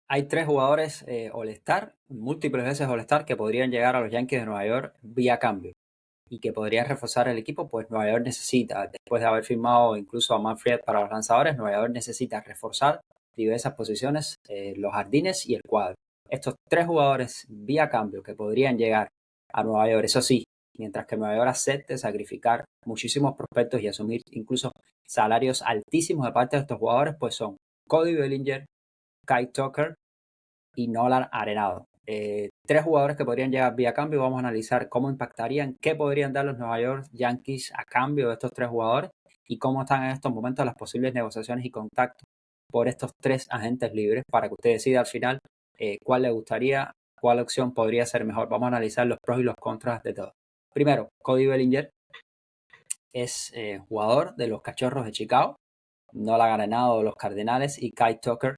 Hay tres jugadores All-Star, múltiples veces All-Star, que podrían llegar a los Yankees de Nueva York vía cambio y que podrían reforzar el equipo, pues Nueva York necesita, después de haber firmado incluso a Manfred para los lanzadores, Nueva York necesita reforzar diversas posiciones, los jardines y el cuadro. Estos tres jugadores vía cambio que podrían llegar a Nueva York, eso sí, mientras que Nueva York acepte sacrificar muchísimos prospectos y asumir incluso salarios altísimos de parte de estos jugadores, pues son Cody Bellinger, Kyle Tucker y Nolan Arenado. Tres jugadores que podrían llegar vía cambio. Vamos a analizar cómo impactarían, qué podrían dar los Nueva York Yankees a cambio de estos tres jugadores y cómo están en estos momentos las posibles negociaciones y contactos por estos tres agentes libres para que usted decida al final cuál le gustaría, cuál opción podría ser mejor. Vamos a analizar los pros y los contras de todo. Primero, Cody Bellinger es jugador de los Cachorros de Chicago, Nolan Arenado de los Cardenales y Kyle Tucker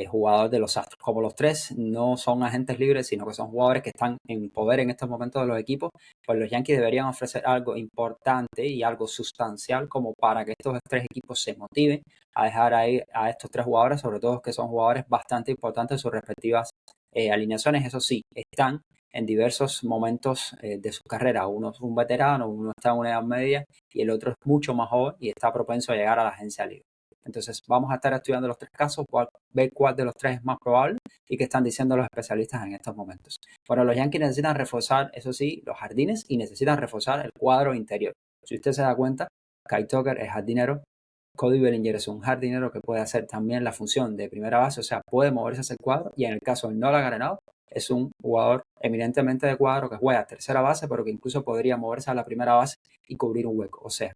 jugador de los Astros. Como los tres no son agentes libres, sino que son jugadores que están en poder en estos momentos de los equipos, pues los Yankees deberían ofrecer algo importante y algo sustancial como para que estos tres equipos se motiven a dejar ahí a estos tres jugadores, sobre todo que son jugadores bastante importantes en sus respectivas alineaciones. Eso sí, están en diversos momentos de su carrera. Uno es un veterano, uno está en una edad media y el otro es mucho más joven y está propenso a llegar a la agencia libre. Entonces vamos a estar estudiando los tres casos, ver cuál de los tres es más probable y qué están diciendo los especialistas en estos momentos. Bueno, los Yankees necesitan reforzar, eso sí, los jardines y necesitan reforzar el cuadro interior. Si usted se da cuenta, Kyle Tucker es jardinero, Cody Bellinger es un jardinero que puede hacer también la función de primera base, o sea, puede moverse hacia el cuadro, y en el caso de Nolan Arenado, es un jugador eminentemente de cuadro que juega a tercera base, pero que incluso podría moverse a la primera base y cubrir un hueco. O sea,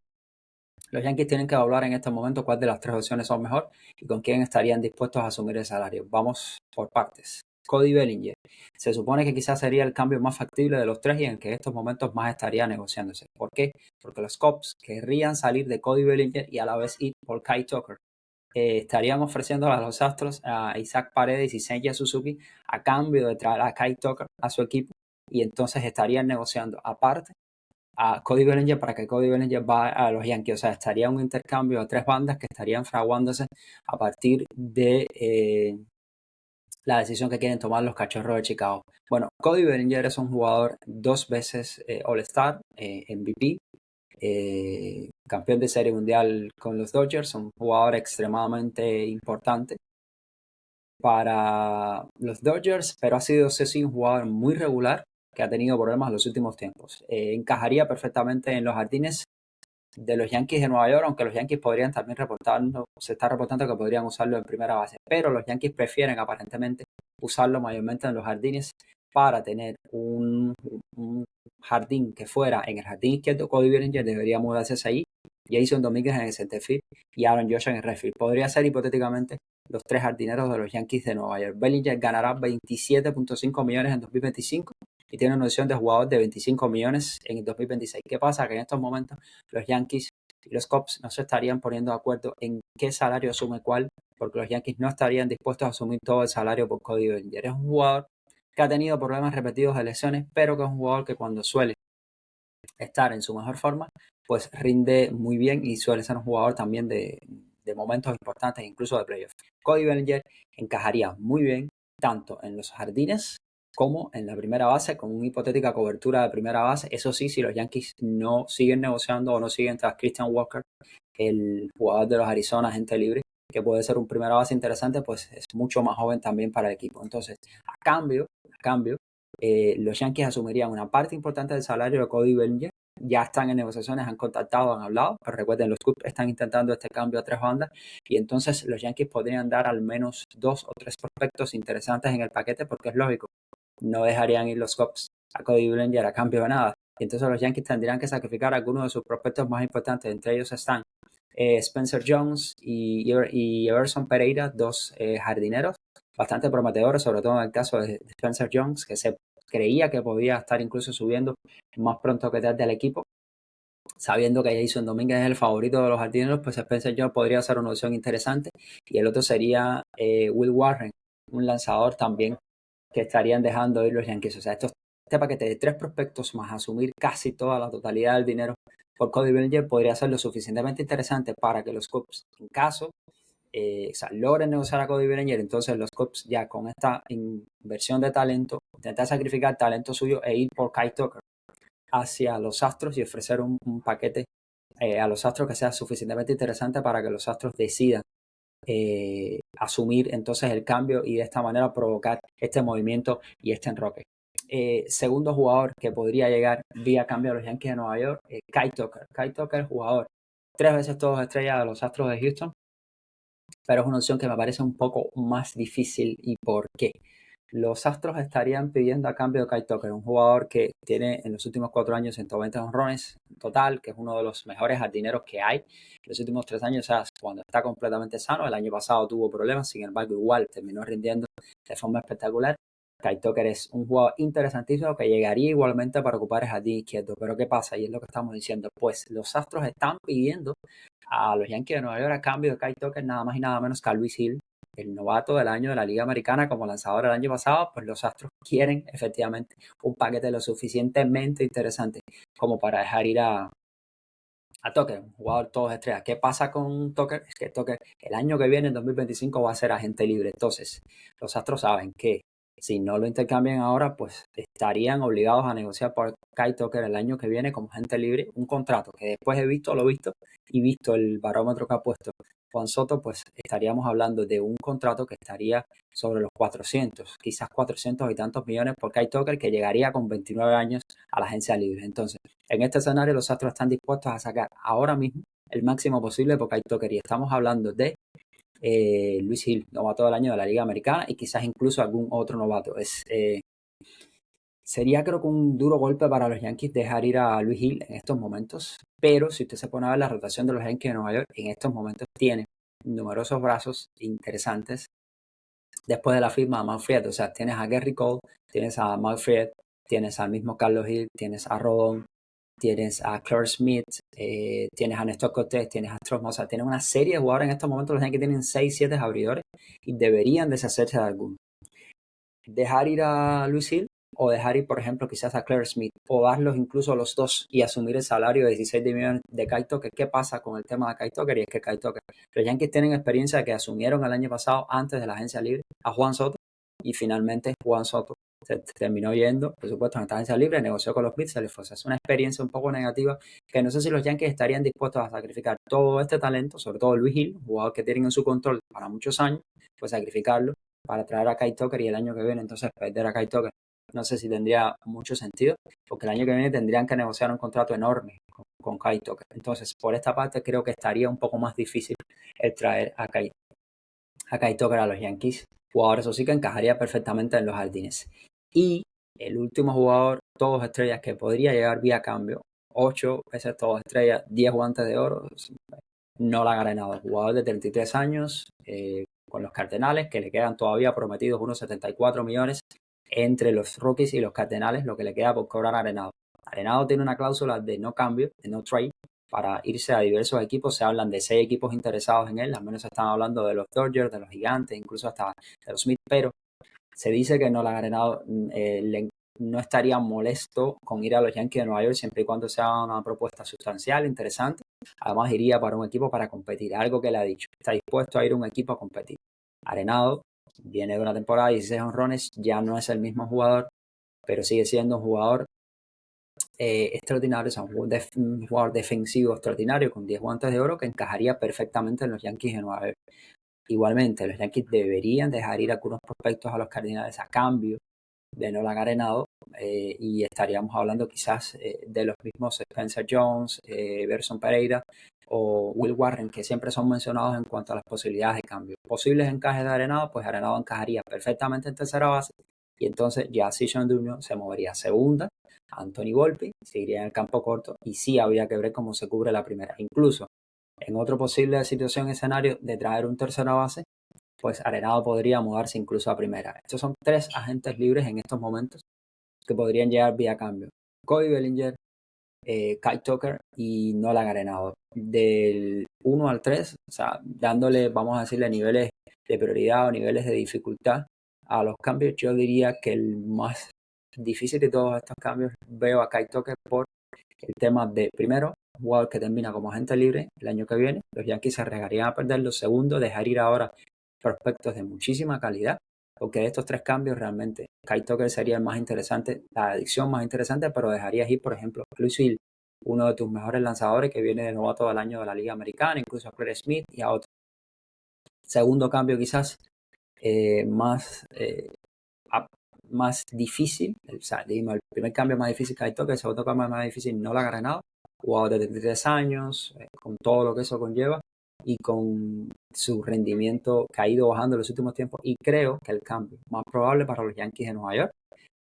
los Yankees tienen que evaluar en este momento cuál de las tres opciones son mejor y con quién estarían dispuestos a asumir el salario. Vamos por partes. Cody Bellinger. Se supone que quizás sería el cambio más factible de los tres y en que en estos momentos más estaría negociándose. ¿Por qué? Porque los Cubs querrían salir de Cody Bellinger y a la vez ir por Kyle Tucker. Estarían ofreciendo a los Astros a Isaac Paredes y Seiya Suzuki a cambio de traer a Kyle Tucker a su equipo y entonces estarían negociando aparte a Cody Bellinger para que Cody Bellinger vaya a los Yankees. O sea, estaría un intercambio de tres bandas que estarían fraguándose a partir de la decisión que quieren tomar los Cachorros de Chicago. Bueno, Cody Bellinger es un jugador dos veces All-Star, MVP, campeón de Serie Mundial con los Dodgers, un jugador extremadamente importante para los Dodgers, pero ha sido, sí, un jugador muy regular que ha tenido problemas en los últimos tiempos. Encajaría perfectamente en los jardines de los Yankees de Nueva York, aunque los Yankees podrían también reportarlo, se está reportando que podrían usarlo en primera base, pero los Yankees prefieren aparentemente usarlo mayormente en los jardines para tener un jardín que fuera en el jardín izquierdo. Cody Bellinger debería mudarse hacia ahí, Jason Domínguez en el center field y Aaron Josh en el right field. Podría ser hipotéticamente los tres jardineros de los Yankees de Nueva York. Bellinger ganará 27.5 millones en 2025 y tiene una opción de jugador de 25 millones en el 2026. ¿Qué pasa? Que en estos momentos los Yankees y los Cubs no se estarían poniendo de acuerdo en qué salario asume cuál, porque los Yankees no estarían dispuestos a asumir todo el salario por Cody Bellinger. Es un jugador que ha tenido problemas repetidos de lesiones, pero que es un jugador que cuando suele estar en su mejor forma, pues rinde muy bien y suele ser un jugador también de momentos importantes, incluso de playoffs. Cody Bellinger encajaría muy bien tanto en los jardines como en la primera base, con una hipotética cobertura de primera base. Eso sí, si los Yankees no siguen negociando o no siguen tras Christian Walker, el jugador de los Arizona, agente libre, que puede ser un primera base interesante, pues es mucho más joven también para el equipo. Entonces, a cambio, los Yankees asumirían una parte importante del salario de Cody Bellinger. Ya están en negociaciones, han contactado, han hablado, pero recuerden, los Cubs están intentando este cambio a tres bandas y entonces los Yankees podrían dar al menos dos o tres prospectos interesantes en el paquete porque es lógico, no dejarían ir los Cubs a Cody Bellinger a cambio de nada. Y entonces los Yankees tendrían que sacrificar algunos de sus prospectos más importantes. Entre ellos están Spencer Jones y Everson Pereira, dos jardineros bastante prometedores, sobre todo en el caso de Spencer Jones, que se creía que podía estar incluso subiendo más pronto que tarde al equipo. Sabiendo que Jason Domínguez es el favorito de los jardineros, pues Spencer Jones podría ser una opción interesante. Y el otro sería Will Warren, un lanzador también que estarían dejando ir los Yankees. O sea, este paquete de tres prospectos más asumir casi toda la totalidad del dinero por Cody Bellinger podría ser lo suficientemente interesante para que los Cubs, en caso o sea, logren negociar a Cody Bellinger, entonces los Cubs ya con esta inversión de talento, intentar sacrificar el talento suyo e ir por Kyle Tucker hacia los Astros y ofrecer un paquete a los Astros que sea suficientemente interesante para que los Astros decidan asumir entonces el cambio y de esta manera provocar este movimiento y este enroque. Segundo jugador que podría llegar vía cambio a los Yankees de Nueva York, Kyle Tucker. Kyle Tucker, jugador 3 veces todos estrellas de los Astros de Houston, pero es una opción que me parece un poco más difícil. ¿Y por qué? Los Astros estarían pidiendo a cambio de Kyle Tucker, un jugador que tiene en los últimos 4 años 120 honrones en total, que es uno de los mejores jardineros que hay en los últimos 3 años, o sea, cuando está completamente sano. El año pasado tuvo problemas, sin embargo igual terminó rindiendo de forma espectacular. Kyle Tucker es un jugador interesantísimo que llegaría igualmente para ocupar el jardín izquierdo. Pero ¿qué pasa? Y es lo que estamos diciendo. Pues los Astros están pidiendo a los Yankees de Nueva York a cambio de Kyle Tucker nada más y nada menos que a Luis Hill, el novato del año de la Liga Americana como lanzador el año pasado. Pues los Astros quieren efectivamente un paquete lo suficientemente interesante como para dejar ir a Tucker, un jugador todos estrellas. ¿Qué pasa con Tucker? Es que Tucker el año que viene, en 2025, va a ser agente libre. Entonces, los Astros saben que si no lo intercambian ahora, pues estarían obligados a negociar por Kyle Tucker el año que viene como agente libre, un contrato que después lo he visto y visto el barómetro que ha puesto Juan Soto, pues estaríamos hablando de un contrato que estaría sobre los 400, quizás 400 y tantos millones por Kyle Tucker, que llegaría con 29 años a la agencia libre. Entonces, en este escenario los Astros están dispuestos a sacar ahora mismo el máximo posible por Kyle Tucker y estamos hablando de Luis Hill, novato del año de la Liga Americana, y quizás incluso algún otro novato. Sería creo que un duro golpe para los Yankees dejar ir a Luis Hill en estos momentos, pero si usted se pone a ver la rotación de los Yankees de Nueva York, en estos momentos tiene numerosos brazos interesantes después de la firma de Manfred. O sea, tienes a Gary Cole, tienes a Manfred, tienes al mismo Carlos Hill, tienes a Rodón, tienes a Clark Smith, tienes a Néstor Cortés, tienes a Stroman. O sea, tienes una serie de jugadores en estos momentos. Los Yankees tienen 6, 7 abridores y deberían deshacerse de alguno. Dejar ir a Luis Hill o dejar ir, por ejemplo, quizás a Clark Smith o darlos incluso a los dos y asumir el salario de 16 millones de Kyle Tucker. ¿Qué pasa con el tema de Kyle Tucker? Y es que Kyle Tucker, los Yankees tienen experiencia que asumieron el año pasado antes de la agencia libre a Juan Soto y finalmente Juan Soto se terminó yendo, por supuesto, en esta agencia libre, negoció con los Mets, se les fue. Es una experiencia un poco negativa que no sé si los Yankees estarían dispuestos a sacrificar todo este talento, sobre todo Luis Hill, jugador que tienen en su control para muchos años, pues sacrificarlo para traer a Kyle Tucker y el año que viene entonces perder a Kyle Tucker. No sé si tendría mucho sentido, porque el año que viene tendrían que negociar un contrato enorme con Kyle Tucker. Entonces, por esta parte creo que estaría un poco más difícil el traer a Kyle Tucker a los Yankees. Jugador, eso sí que encajaría perfectamente en los jardines. Y el último jugador, todos estrellas, que podría llegar vía cambio, 8 veces todos estrellas, 10 guantes de oro, no la ha ganado. Jugador de 33 años, con los Cardenales, que le quedan todavía prometidos unos 74 millones entre los Rockies y los Cardenales, lo que le queda por cobrar a Arenado. Arenado tiene una cláusula de no cambio, de no trade, para irse a diversos equipos. Se hablan de 6 equipos interesados en él, al menos se están hablando de los Dodgers, de los Gigantes, incluso hasta de los Smith, pero se dice que Nolan Arenado no estaría molesto con ir a los Yankees de Nueva York siempre y cuando sea una propuesta sustancial, interesante. Además iría para un equipo para competir, algo que le ha dicho. Está dispuesto a ir a un equipo a competir. Arenado viene de una temporada de 16 honrones, ya no es el mismo jugador, pero sigue siendo un jugador extraordinario, o sea, un jugador defensivo extraordinario con 10 guantes de oro que encajaría perfectamente en los Yankees de Nueva York. Igualmente, los Yankees deberían dejar ir algunos prospectos a los Cardinales a cambio de Nolan Arenado, y estaríamos hablando quizás de los mismos Spencer Jones, Everson Pereira o Will Warren, que siempre son mencionados en cuanto a las posibilidades de cambio. Posibles encajes de Arenado, pues Arenado encajaría perfectamente en tercera base y entonces ya Sean Duño se movería a segunda, Anthony Volpi seguiría en el campo corto y sí habría que ver cómo se cubre la primera. Incluso en otra posible situación, escenario de traer un tercera base, pues Arenado podría mudarse incluso a primera. Estos son 3 agentes libres en estos momentos que podrían llegar vía cambio. Cody Bellinger, Kyle Tucker y Nolan Arenado. Del 1 al 3, o sea, dándole, vamos a decirle, niveles de prioridad o niveles de dificultad a los cambios, yo diría que el más difícil de todos estos cambios veo a Kyle Tucker por el tema de, primero, un jugador que termina como agente libre el año que viene, los Yankees se arriesgarían a perderlo. Segundo, dejar ir ahora prospectos de muchísima calidad, porque de estos tres cambios realmente Kyle Tucker sería el más interesante, la adición más interesante, pero dejarías ir, por ejemplo, a Luis Hill, uno de tus mejores lanzadores que viene de novato del año de la Liga Americana, incluso a Clay Smith y a otros. Segundo cambio quizás más, más difícil, o sea, digamos, el primer cambio más difícil que hay toque, el segundo cambio más difícil no lo ha ganado, jugador de 33 años, con todo lo que eso conlleva y con su rendimiento que ha ido bajando en los últimos tiempos, y creo que el cambio más probable para los Yankees de Nueva York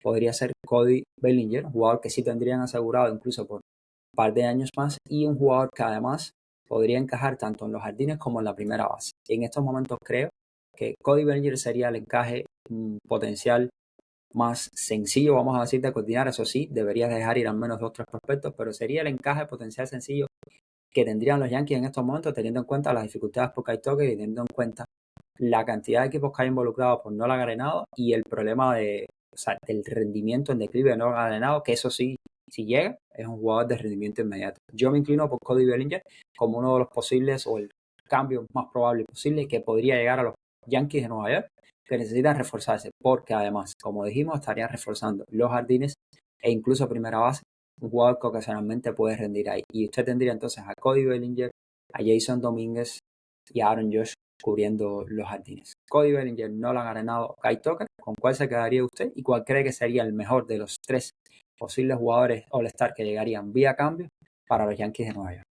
podría ser Cody Bellinger, un jugador que sí tendrían asegurado incluso por un par de años más, y un jugador que además podría encajar tanto en los jardines como en la primera base. En estos momentos creo que Cody Bellinger sería el encaje potencial más sencillo, vamos a decir, de coordinar. Eso sí, deberías dejar ir al menos 2 o 3 prospectos, pero sería el encaje potencial sencillo que tendrían los Yankees en estos momentos, teniendo en cuenta las dificultades por Kyle Tucker y teniendo en cuenta la cantidad de equipos que hay involucrados por no la Arenado y el problema de, o sea, del rendimiento en declive de no Arenado, que eso sí, si llega, es un jugador de rendimiento inmediato. Yo me inclino por Cody Bellinger como uno de los posibles o el cambio más probable posible que podría llegar a los Yankees de Nueva York, que necesitan reforzarse, porque además, como dijimos, estarían reforzando los jardines e incluso primera base, un jugador que ocasionalmente puede rendir ahí. Y usted tendría entonces a Cody Bellinger, a Jason Domínguez y a Aaron Josh cubriendo los jardines. Cody Bellinger, Nolan Arenado, Kyle Tucker. ¿Con cuál se quedaría usted y cuál cree que sería el mejor de los 3 posibles jugadores All-Star que llegarían vía cambio para los Yankees de Nueva York?